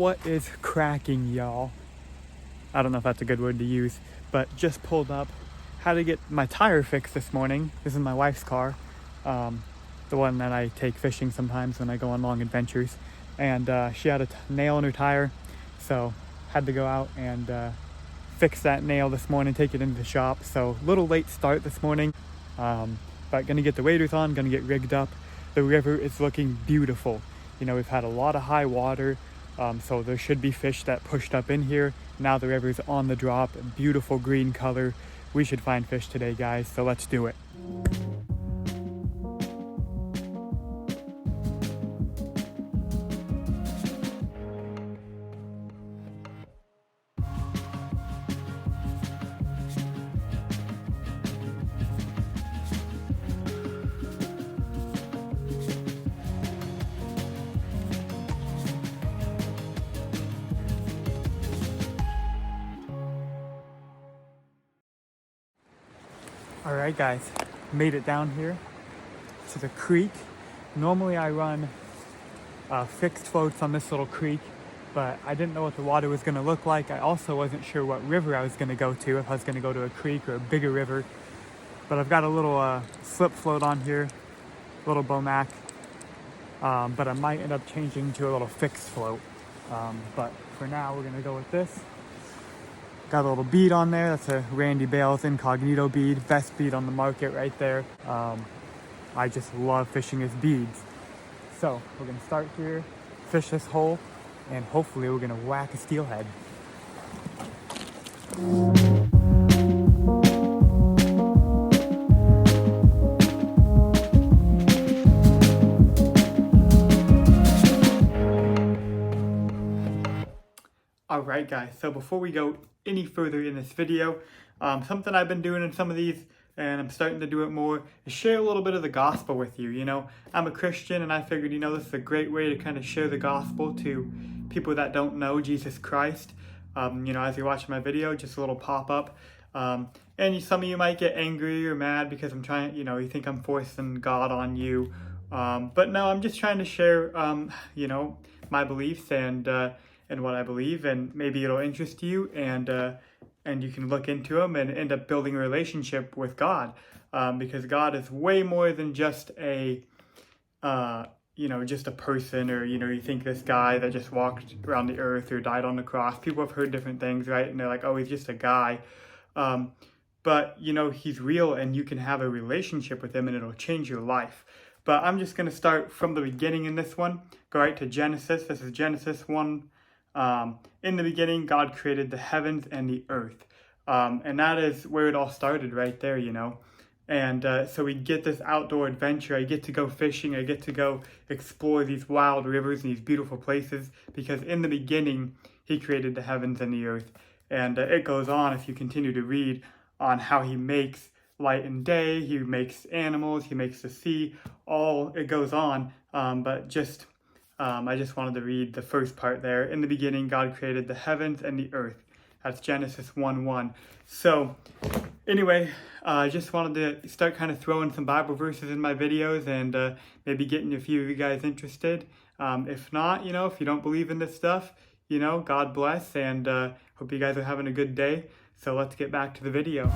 What is cracking, y'all? I don't know if that's a good word to use, but just pulled up. Had to get my tire fixed this morning. This is my wife's car, the one that I take fishing sometimes when I go on long adventures. And she had a nail in her tire, so had to go out and fix that nail this morning, take it into the shop. So a little late start this morning, but gonna get the waders on, gonna get rigged up. The river is looking beautiful. You know, we've had a lot of high water, so there should be fish that pushed up in here. Now the river's on the drop, beautiful green color. We should find fish today, guys, so let's do it. All right, guys, made it down here to the creek. Normally I run fixed floats on this little creek, but I didn't know what the water was gonna look like. I also wasn't sure what river I was gonna go to, if I was gonna go to a creek or a bigger river. But I've got a little slip float on here, little Bomac, but I might end up changing to a little fixed float. But for now, we're gonna go with this. Got a little bead on there. That's a Randy Bales incognito bead. Best bead on the market right there. I just love fishing his beads. So we're gonna start here, fish this hole, and hopefully we're gonna whack a steelhead. Alright guys, so before we go any further in this video, something I've been doing in some of these, and I'm starting to do it more, is share a little bit of the gospel with you. You know, I'm a Christian, and I figured, you know, this is a great way to kind of share the gospel to people that don't know Jesus Christ. You know, as you're watching my video, just a little pop-up. And some of you might get angry or mad because I'm trying, you know, you think I'm forcing God on you. But no, I'm just trying to share, you know, my beliefs and what I believe, and maybe it'll interest you, and you can look into them and end up building a relationship with God, because God is way more than just a, you know, just a person, or, you know, you think this guy that just walked around the earth or died on the cross. People have heard different things, right? And they're like, oh, he's just a guy. But, you know, he's real, and you can have a relationship with him, and it'll change your life. But I'm just going to start from the beginning in this one, go right to Genesis. This is Genesis 1. In the beginning, God created the heavens and the earth. And that is where it all started right there, you know. And so we get this outdoor adventure. I get to go fishing. I get to go explore these wild rivers and these beautiful places, because in the beginning, he created the heavens and the earth. And it goes on, if you continue to read, on how he makes light and day. He makes animals. He makes the sea. All it goes on. But just... I just wanted to read the first part there. In the beginning, God created the heavens and the earth. That's Genesis 1:1. So anyway, I just wanted to start kind of throwing some Bible verses in my videos, and maybe getting a few of you guys interested. If not, you know, if you don't believe in this stuff, you know, God bless, and hope you guys are having a good day. So let's get back to the video.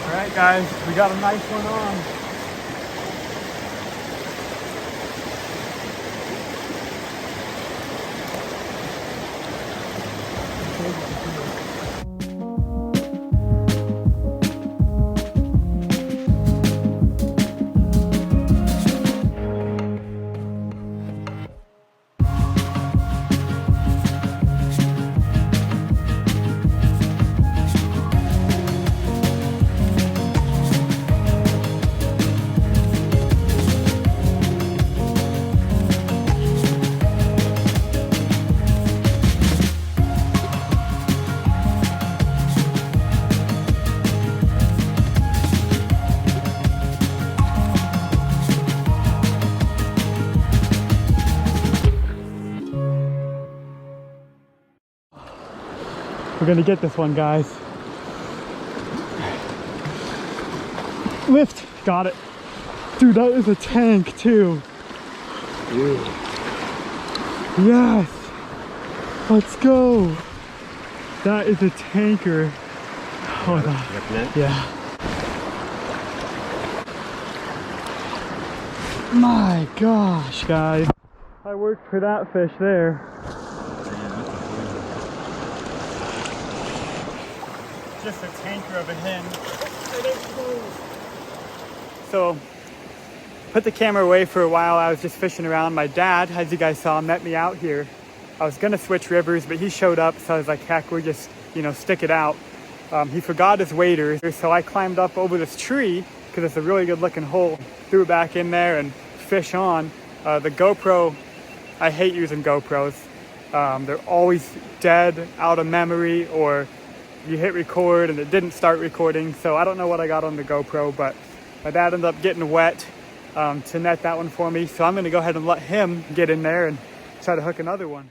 All right, guys, we got a nice one on. We're gonna get this one, guys. Lift, got it. Dude, that is a tank too. Dude. Yes, let's go. That is a tanker. Oh, that, yeah. My gosh, guys. I worked for that fish there. Just a tanker of a hen. So, put the camera away for a while. I was just fishing around. My dad, as you guys saw, met me out here. I was gonna switch rivers, but he showed up, so I was like, heck, we'll just, stick it out. He forgot his waders, so I climbed up over this tree, because it's a really good looking hole, threw it back in there and fish on. The GoPro, I hate using GoPros. They're always dead, out of memory, or you hit record and it didn't start recording, so I don't know what I got on the GoPro, but my dad ended up getting wet to net that one for me, so I'm gonna go ahead and let him get in there and try to hook another one.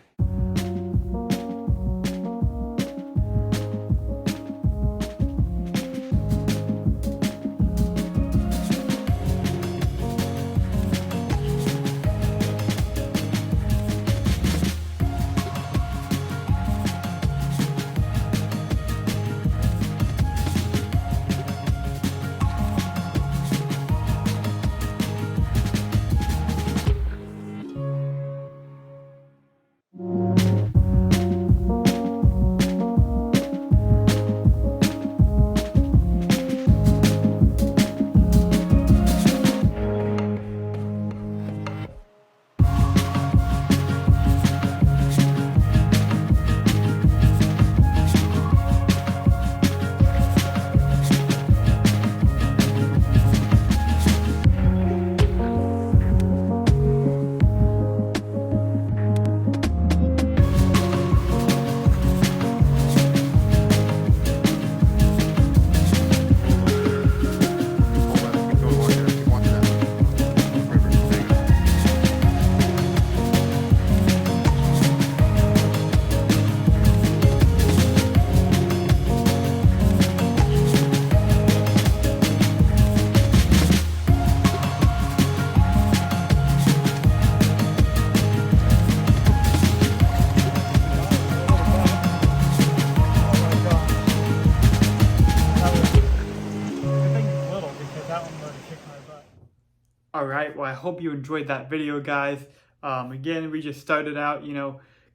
Alright, well I hope you enjoyed that video, guys. Again, we just started out,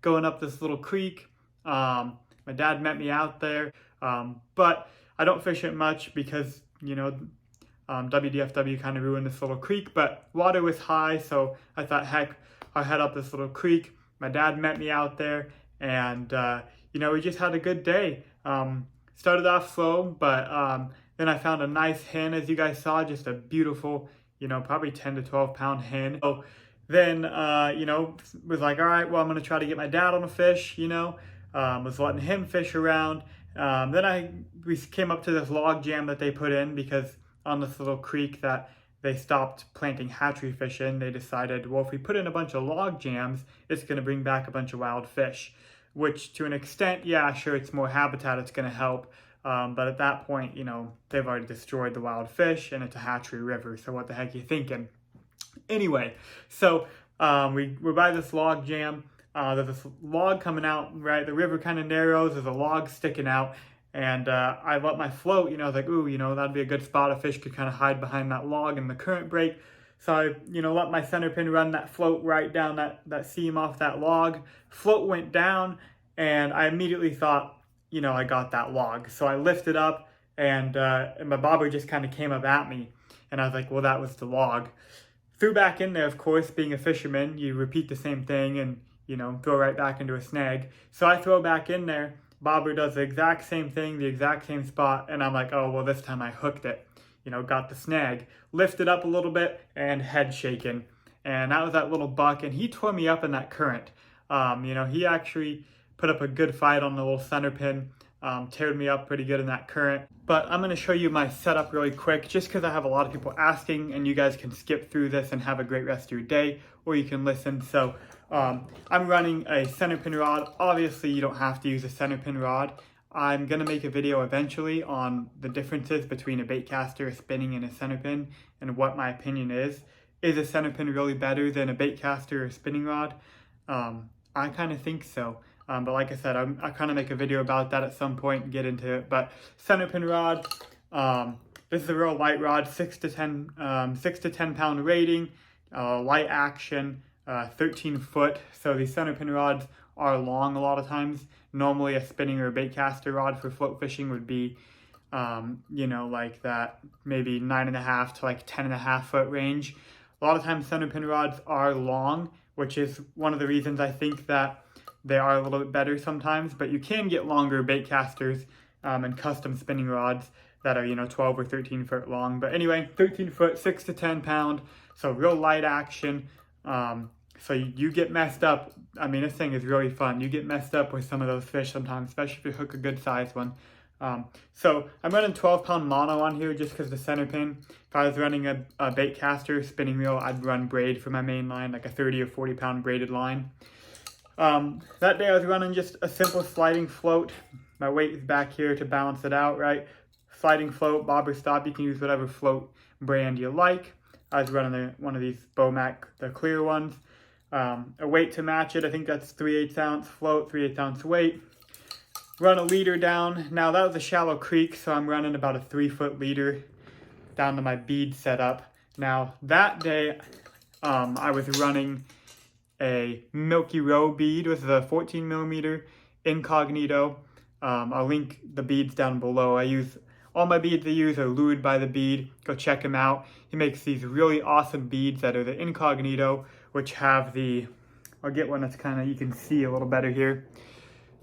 going up this little creek. My dad met me out there, but I don't fish it much because, WDFW kind of ruined this little creek, but water was high, so I thought, heck, I'll head up this little creek. My dad met me out there, and, we just had a good day. Started off slow, but then I found a nice hen, as you guys saw, just a beautiful, probably 10 to 12 pound hen. So then, was like, all right, well, I'm going to try to get my dad on a fish, was letting him fish around. Then we came up to this log jam that they put in because on this little creek that they stopped planting hatchery fish in, they decided, well, if we put in a bunch of log jams, it's going to bring back a bunch of wild fish, which to an extent, yeah, sure, it's more habitat, it's going to help. But at that point, they've already destroyed the wild fish and it's a hatchery river. So what the heck are you thinking? Anyway, so we're by this log jam. There's this log coming out, right? The river kind of narrows. There's a log sticking out. And I let my float, I was like, ooh, that'd be a good spot. A fish could kind of hide behind that log and the current break. So I, let my center pin run that float right down that seam off that log. Float went down and I immediately thought, I got that log. So I lifted up and my bobber just kind of came up at me. And I was like, well, that was the log. Threw back in there, of course, being a fisherman, you repeat the same thing and, throw right back into a snag. So I throw back in there. Bobber does the exact same thing, the exact same spot. And I'm like, oh, well, this time I hooked it. Got the snag. Lifted up a little bit and head shaking. And that was that little buck. And he tore me up in that current. He actually put up a good fight on the little center pin, teared me up pretty good in that current. But I'm going to show you my setup really quick just because I have a lot of people asking and you guys can skip through this and have a great rest of your day or you can listen. So I'm running a center pin rod. Obviously you don't have to use a center pin rod. I'm gonna make a video eventually on the differences between a bait caster, a spinning, and a center pin, and what my opinion is. Is a center pin really better than a bait caster or a spinning rod? I kind of think so. But like I said, I kind of make a video about that at some point and get into it. But center pin rod, this is a real light rod, 6 to 10 pound rating, light action, 13 foot. So these center pin rods are long a lot of times. Normally a spinning or a bait caster rod for float fishing would be, you know, like that, maybe 9.5 to like 10.5 foot range. A lot of times center pin rods are long, which is one of the reasons I think that they are a little bit better sometimes, but you can get longer bait casters and custom spinning rods that are, you know, 12 or 13 foot long. But anyway, 13 foot, 6 to 10 pound, so real light action. So you get messed up. I mean, this thing is really fun. You get messed up with some of those fish sometimes, especially if you hook a good sized one. So I'm running 12 pound mono on here just because the center pin. If I was running a bait caster spinning reel, I'd run braid for my main line, like a 30 or 40 pound braided line. That day I was running just a simple sliding float. My weight is back here to balance it out, right? Sliding float, bob or stop. You can use whatever float brand you like. I was running one of these Bomac, the clear ones. A weight to match it. I think that's 3/8 ounce float, 3/8 ounce weight. Run a leader down. Now that was a shallow creek, so I'm running about a 3 foot leader down to my bead setup. Now that day, I was running a Milky Row bead with a 14 millimeter incognito. I'll link the beads down below. All my beads I use are Lured by the Bead. Go check him out. He makes these really awesome beads that are the incognito, which have I'll get one that's kind of, you can see a little better here.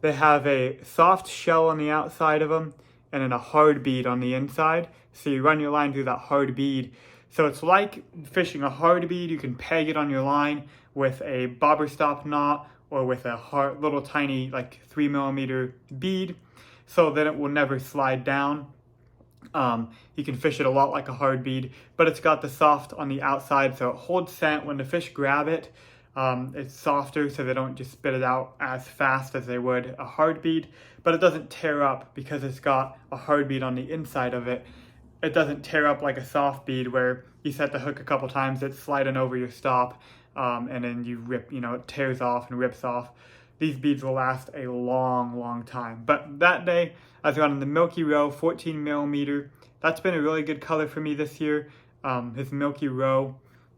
They have a soft shell on the outside of them and then a hard bead on the inside. So you run your line through that hard bead. So it's like fishing a hard bead. You can peg it on your line with a bobber stop knot or with a little tiny like 3 millimeter bead, so then it will never slide down. You can fish it a lot like a hard bead, but it's got the soft on the outside, so it holds scent. When the fish grab it, it's softer, so they don't just spit it out as fast as they would a hard bead, but it doesn't tear up because it's got a hard bead on the inside of it. It doesn't tear up like a soft bead where you set the hook a couple times, it's sliding over your stop, and then you rip, you know, it tears off and rips off. These beads will last a long, long time. But that day, I was running the Milky Row 14 millimeter. That's been a really good color for me this year. His Milky Row,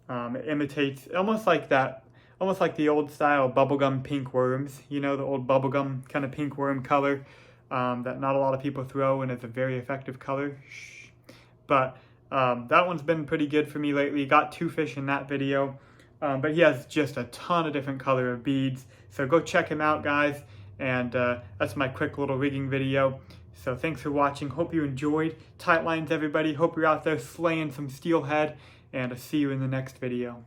it imitates almost like the old style bubblegum pink worms. You know, the old bubblegum kind of pink worm color that not a lot of people throw, and it's a very effective color. But that one's been pretty good for me lately. Got 2 fish in that video. But he has just a ton of different color of beads. So go check him out, guys. And that's my quick little rigging video. So thanks for watching. Hope you enjoyed. Tight lines, everybody. Hope you're out there slaying some steelhead. And I'll see you in the next video.